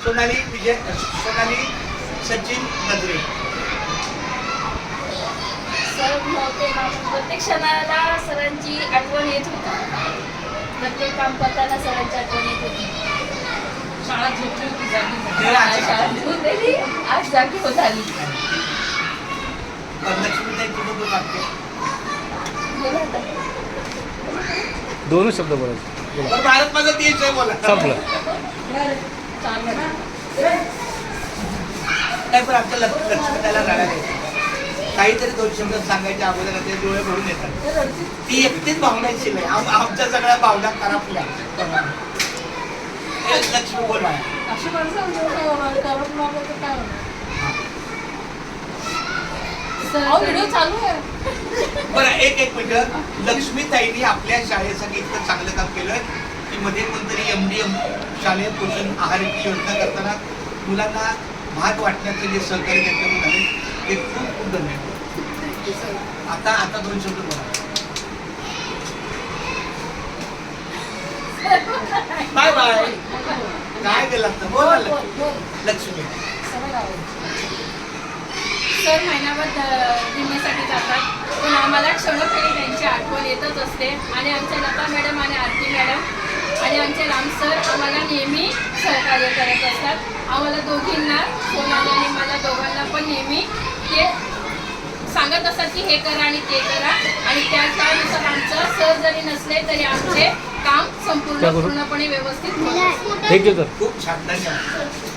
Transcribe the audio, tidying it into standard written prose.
सोनाली सचिन गजरे. सर नव्हते ना, प्रत्येक क्षणाला सरांची आठवण येत होती. प्रत्येक काम करताना सरांची आठवण येत होती. शाळा झोपली होती शाळा झोपलेली, आज जागी होत आली. लक्ष्मीताई कुठं बोल लागते. बोला आता. दोनच शब्द बोलायचे. पण भारत माझा देश आहे बोला. संपलं. चालेल ना. नाही पण आमच्या लक्ष्मीताईला गाड्या द्यायच्या. काहीतरी 2 शब्द सांगायच्या अगोदर ते डोळे भरून येतात. ती एकटीच भावनाची नाही, आमच्या सगळ्या भावना खराबल्या. लक्ष्मी बोल बाळा. अशी माणसं करत नव्हतं काय व्हिडिओ चालू आहे. बरं एक मिनिट. लक्ष्मीताईंनी आपल्या शाळेसाठी इतकं चांगलं काम केलं की मध्ये कोणतरी MDM शालेय पोषण आहाराची योजना करताना मुलांना भात वाटण्याचं जे सहकार्य त्यांच्याकडून झाले ते खूप खूप धन्यवाद. आता 2 शब्द बोला. Bye bye. काय केलं तर बोला लक्ष्मी. सर महिनाभर दिवसासाठी जातात, पण आम्हाला क्षणोक्षणी त्यांची आठवण येतच असते. आणि आमच्या लता मॅडम आणि आरती मॅडम आणि आमचे राम सर आम्हाला नेहमी सहकार्य करत असतात. आम्हाला दोघींना, सोनाली आणि मला दोघांना पण नेहमी ते सांगत असतात की हे करा आणि ते करा. आणि त्यानुसार आमचं सर जरी नसले तरी आमचे काम पूर्णपणे व्यवस्थित होतं. Thank you sir. खूप छान धन्यवाद.